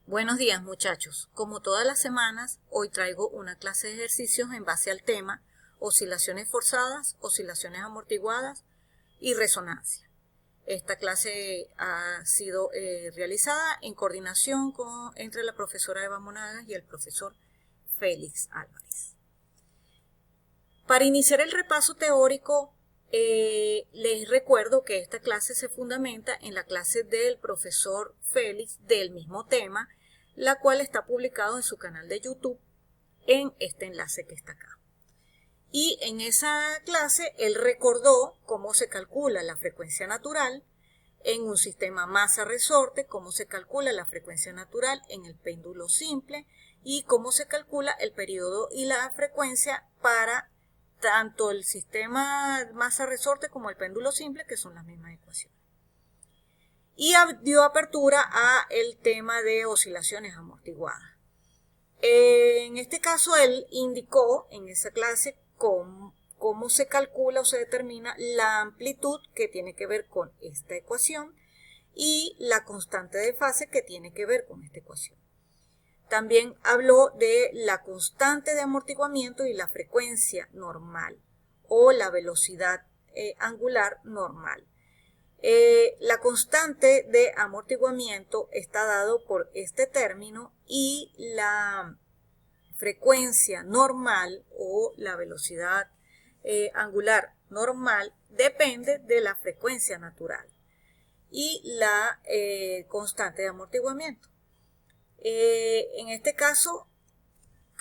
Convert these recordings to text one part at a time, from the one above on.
Buenos días, muchachos. Como todas las semanas, hoy traigo una clase de ejercicios en base al tema oscilaciones forzadas, oscilaciones amortiguadas y resonancia. Esta clase ha sido realizada en coordinación entre la profesora Eva Monagas y el profesor Félix Álvarez. Para iniciar el repaso teórico, les recuerdo que esta clase se fundamenta en la clase del profesor Félix del mismo tema, la cual está publicado en su canal de YouTube en este enlace que está acá. Y en esa clase él recordó cómo se calcula la frecuencia natural en un sistema masa-resorte, cómo se calcula la frecuencia natural en el péndulo simple y cómo se calcula el periodo y la frecuencia para tanto el sistema masa-resorte como el péndulo simple, que son las mismas ecuaciones. Y dio apertura a el tema de oscilaciones amortiguadas. En este caso, él indicó en esa clase cómo se calcula o se determina la amplitud que tiene que ver con esta ecuación y la constante de fase que tiene que ver con esta ecuación. También habló de la constante de amortiguamiento y la frecuencia normal o la velocidad angular normal. La constante de amortiguamiento está dado por este término y la frecuencia normal o la velocidad angular normal depende de la frecuencia natural y la constante de amortiguamiento. En este caso,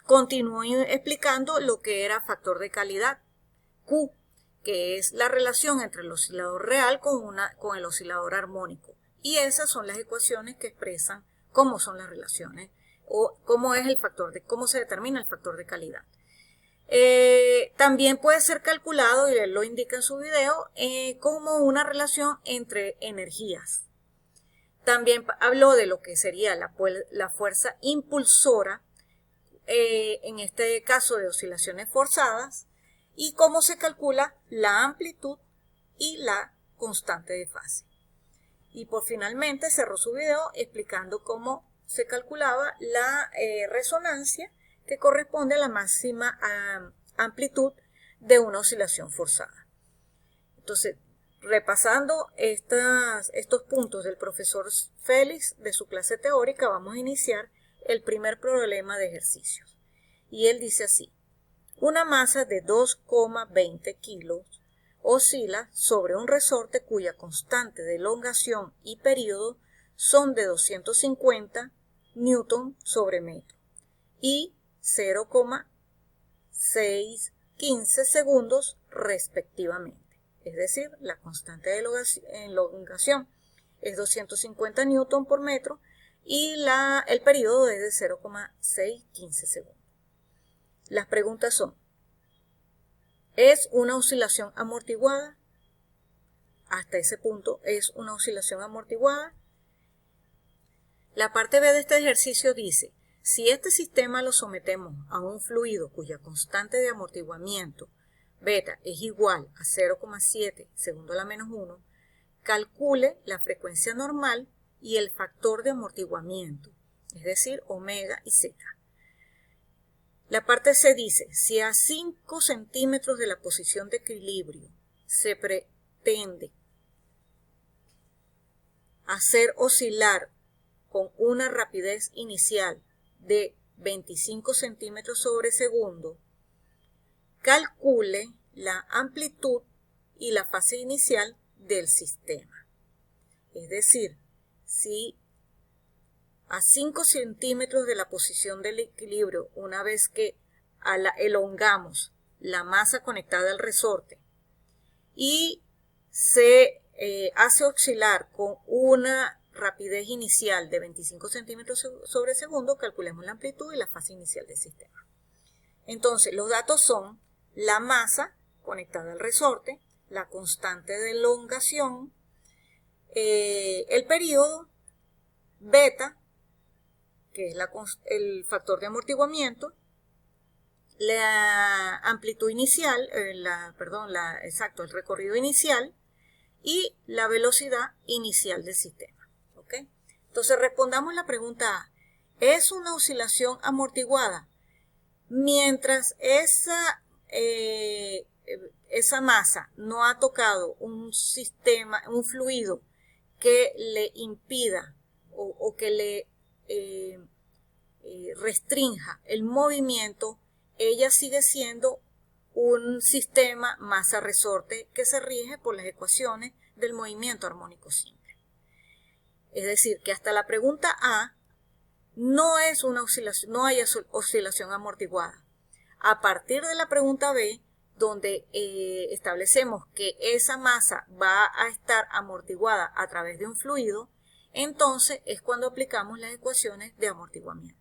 continuó explicando lo que era factor de calidad, Q, que es la relación entre el oscilador real con el oscilador armónico. Y esas son las ecuaciones que expresan cómo son las relaciones o cómo se determina el factor de calidad. También puede ser calculado, y él lo indica en su video, como una relación entre energías. También habló de lo que sería la fuerza impulsora, en este caso de oscilaciones forzadas, y cómo se calcula la amplitud y la constante de fase. Y finalmente cerró su video explicando cómo se calculaba la resonancia que corresponde a la máxima amplitud de una oscilación forzada. Entonces, repasando estos puntos del profesor Félix de su clase teórica, vamos a iniciar el primer problema de ejercicios. Y él dice así: una masa de 2,20 kilos oscila sobre un resorte cuya constante de elongación y periodo son de 250 newton sobre metro y 0,615 segundos respectivamente. Es decir, la constante de elongación es 250 newton por metro y el periodo es de 0,615 segundos. Las preguntas son: ¿es una oscilación amortiguada? Hasta ese punto, ¿es una oscilación amortiguada? La parte B de este ejercicio dice: si este sistema lo sometemos a un fluido cuya constante de amortiguamiento beta es igual a 0,7 segundo a la menos 1, calcule la frecuencia normal y el factor de amortiguamiento, es decir, omega y zeta. La parte C dice: si a 5 centímetros de la posición de equilibrio se pretende hacer oscilar con una rapidez inicial de 25 centímetros sobre segundo, calcule la amplitud y la fase inicial del sistema. Es decir, si a 5 centímetros de la posición del equilibrio, una vez que elongamos la masa conectada al resorte y se hace oscilar con una rapidez inicial de 25 centímetros sobre segundo, calculemos la amplitud y la fase inicial del sistema. Entonces, los datos son la masa conectada al resorte, la constante de elongación, el periodo, beta, que es el factor de amortiguamiento, la amplitud inicial, el recorrido inicial y la velocidad inicial del sistema. ¿Okay? Entonces respondamos la pregunta A. es una oscilación amortiguada. Mientras esa masa no ha tocado un sistema, un fluido que le impida o que le restrinja el movimiento, ella sigue siendo un sistema masa-resorte que se rige por las ecuaciones del movimiento armónico simple. Es decir, que hasta la pregunta A no es una oscilación, no hay oscilación amortiguada. A partir de la pregunta B, donde establecemos que esa masa va a estar amortiguada a través de un fluido, entonces es cuando aplicamos las ecuaciones de amortiguamiento.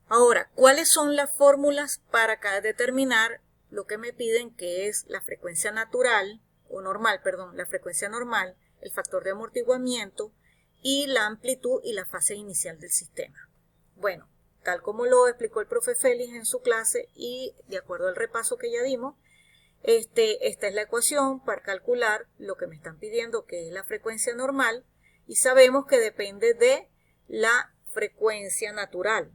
Ahora, ¿cuáles son las fórmulas para determinar lo que me piden, que es la frecuencia natural, o normal, perdón, la frecuencia normal, el factor de amortiguamiento y la amplitud y la fase inicial del sistema? Bueno, tal como lo explicó el profe Félix en su clase y de acuerdo al repaso que ya dimos, esta es la ecuación para calcular lo que me están pidiendo, que es la frecuencia normal, y sabemos que depende de la frecuencia natural.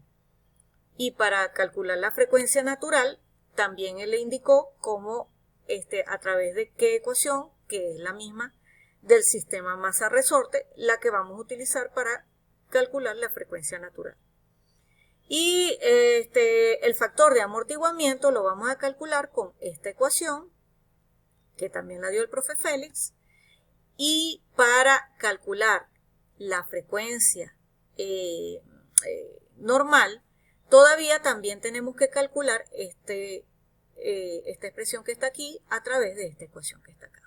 Y para calcular la frecuencia natural, también él le indicó cómo, a través de qué ecuación, que es la misma del sistema masa-resorte, la que vamos a utilizar para calcular la frecuencia natural. Y el factor de amortiguamiento lo vamos a calcular con esta ecuación, que también la dio el profe Félix. Y para calcular la frecuencia normal, todavía también tenemos que calcular esta expresión que está aquí a través de esta ecuación que está acá.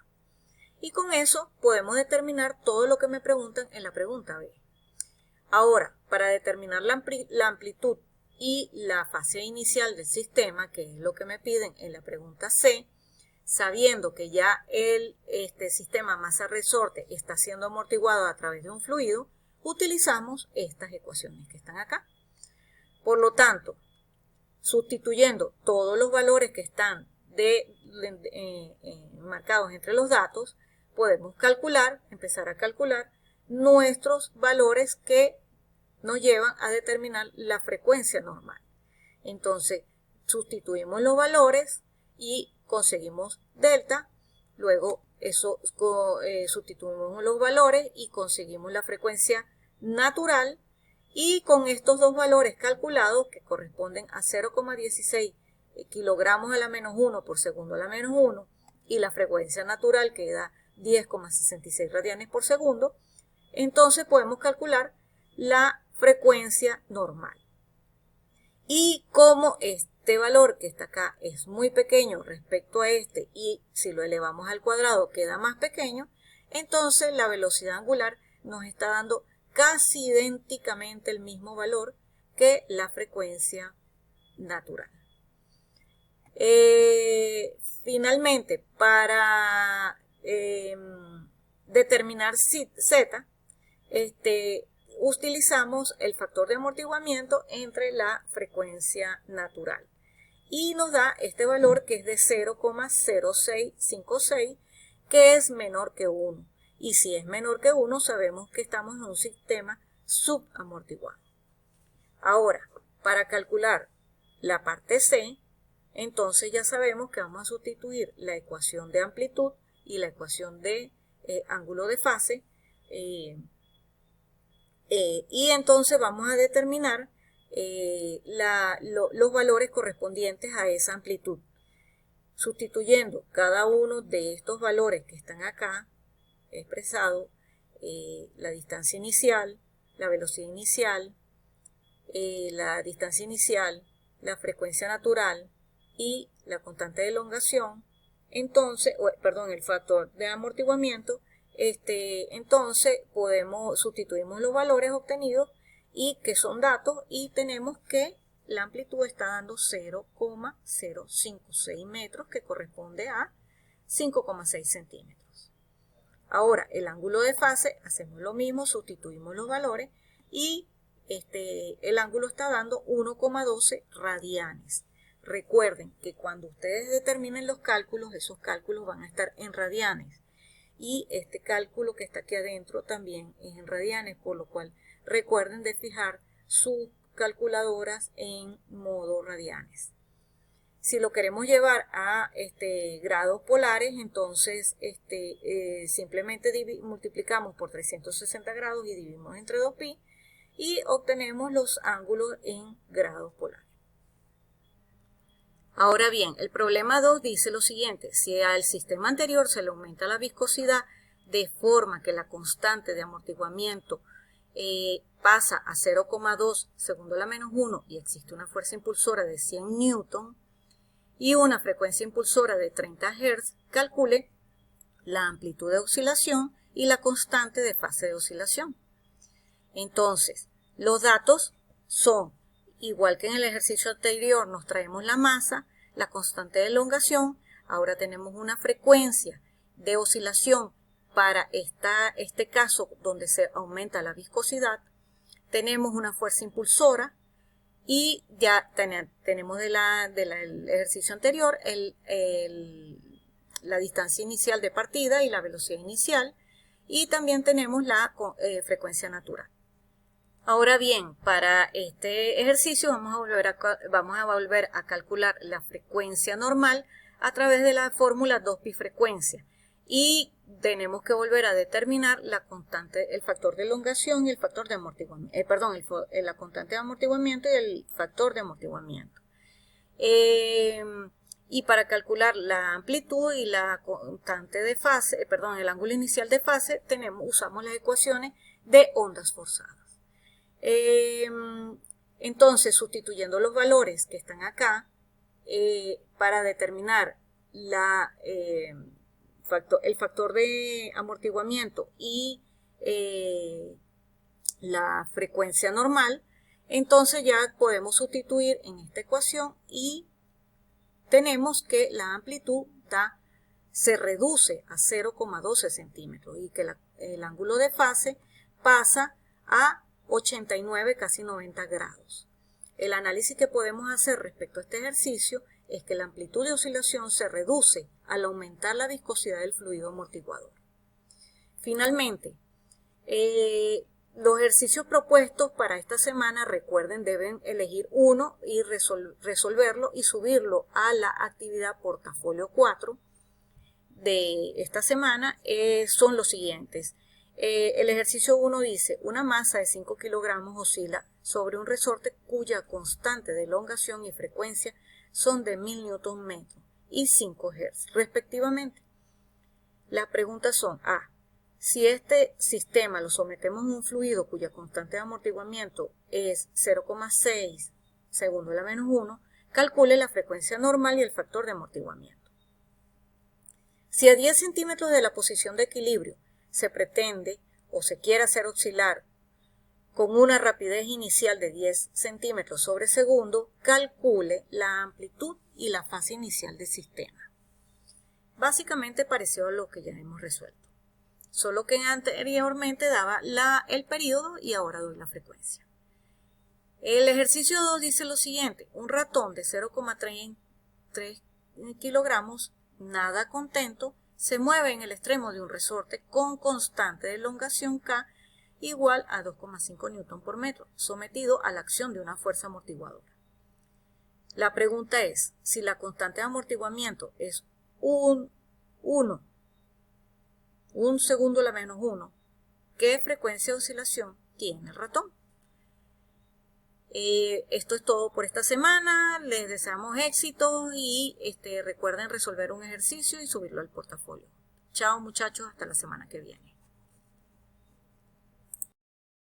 Y con eso podemos determinar todo lo que me preguntan en la pregunta B. Ahora, para determinar la amplitud y la fase inicial del sistema, que es lo que me piden en la pregunta C, sabiendo que ya este sistema masa-resorte está siendo amortiguado a través de un fluido, utilizamos estas ecuaciones que están acá. Por lo tanto, sustituyendo todos los valores que están marcados entre los datos, podemos empezar a calcular nuestros valores que nos llevan a determinar la frecuencia normal. Entonces, sustituimos los valores y conseguimos delta, luego sustituimos los valores y conseguimos la frecuencia natural, y con estos dos valores calculados, que corresponden a 0,16 kilogramos a la menos 1 por segundo a la menos 1, y la frecuencia natural que da 10,66 radianes por segundo, entonces podemos calcular la frecuencia normal. Y como este valor que está acá es muy pequeño respecto a este, y si lo elevamos al cuadrado queda más pequeño, entonces la velocidad angular nos está dando casi idénticamente el mismo valor que la frecuencia natural. Finalmente, para determinar Z, utilizamos el factor de amortiguamiento entre la frecuencia natural. Y nos da este valor que es de 0,0656, que es menor que 1. Y si es menor que 1, sabemos que estamos en un sistema subamortiguado. Ahora, para calcular la parte C, entonces ya sabemos que vamos a sustituir la ecuación de amplitud y la ecuación de ángulo de fase. Y entonces vamos a determinar los valores correspondientes a esa amplitud. Sustituyendo cada uno de estos valores que están acá expresados, la distancia inicial, la velocidad inicial, la distancia inicial, la frecuencia natural y la constante de elongación, entonces, el factor de amortiguamiento, entonces sustituimos los valores obtenidos y que son datos, y tenemos que la amplitud está dando 0,056 metros, que corresponde a 5,6 centímetros. Ahora, el ángulo de fase, hacemos lo mismo, sustituimos los valores y el ángulo está dando 1,12 radianes. Recuerden que cuando ustedes determinen los cálculos, esos cálculos van a estar en radianes. Y este cálculo que está aquí adentro también es en radianes, por lo cual recuerden de fijar sus calculadoras en modo radianes. Si lo queremos llevar a grados polares, entonces simplemente multiplicamos por 360 grados y dividimos entre 2pi y obtenemos los ángulos en grados polares. Ahora bien, el problema 2 dice lo siguiente: si al sistema anterior se le aumenta la viscosidad de forma que la constante de amortiguamiento pasa a 0,2 segundo a la menos 1 y existe una fuerza impulsora de 100 newton y una frecuencia impulsora de 30 Hz, calcule la amplitud de oscilación y la constante de fase de oscilación. Entonces, los datos son, igual que en el ejercicio anterior, nos traemos la masa, la constante de elongación, ahora tenemos una frecuencia de oscilación para este caso donde se aumenta la viscosidad, tenemos una fuerza impulsora y ya tenemos del ejercicio anterior la distancia inicial de partida y la velocidad inicial, y también tenemos la frecuencia natural. Ahora bien, para este ejercicio vamos a volver a calcular la frecuencia normal a través de la fórmula 2pi frecuencia y tenemos que volver a determinar la constante, el factor de elongación y el factor de amortiguamiento, la constante de amortiguamiento y el factor de amortiguamiento. Y para calcular la amplitud y la constante de fase, el ángulo inicial de fase, usamos las ecuaciones de ondas forzadas. Entonces, sustituyendo los valores que están acá, para determinar el factor de amortiguamiento y la frecuencia normal, entonces ya podemos sustituir en esta ecuación y tenemos que la amplitud se reduce a 0,12 centímetros y que el ángulo de fase pasa a 89, casi 90 grados. El análisis que podemos hacer respecto a este ejercicio es que la amplitud de oscilación se reduce al aumentar la viscosidad del fluido amortiguador. Finalmente, los ejercicios propuestos para esta semana, recuerden, deben elegir uno y resolverlo y subirlo a la actividad portafolio 4 de esta semana. Son los siguientes. El ejercicio 1 dice: una masa de 5 kilogramos oscila sobre un resorte cuya constante de elongación y frecuencia son de 1000 Nm y 5 Hz, respectivamente. Las preguntas son: A. Si este sistema lo sometemos a un fluido cuya constante de amortiguamiento es 0,6 segundo a la menos 1, calcule la frecuencia normal y el factor de amortiguamiento. Si a 10 centímetros de la posición de equilibrio se pretende o se quiere hacer oscilar con una rapidez inicial de 10 centímetros sobre segundo, calcule la amplitud y la fase inicial del sistema. Básicamente pareció a lo que ya hemos resuelto, solo que anteriormente daba el periodo y ahora doy la frecuencia. El ejercicio 2 dice lo siguiente: un ratón de 0,3 kilogramos nada contento se mueve en el extremo de un resorte con constante de elongación K igual a 2,5 Newton por metro, sometido a la acción de una fuerza amortiguadora. La pregunta es: si la constante de amortiguamiento es un segundo a la menos 1, ¿qué frecuencia de oscilación tiene el ratón? Esto es todo por esta semana. Les deseamos éxito y recuerden resolver un ejercicio y subirlo al portafolio. Chao muchachos, hasta la semana que viene.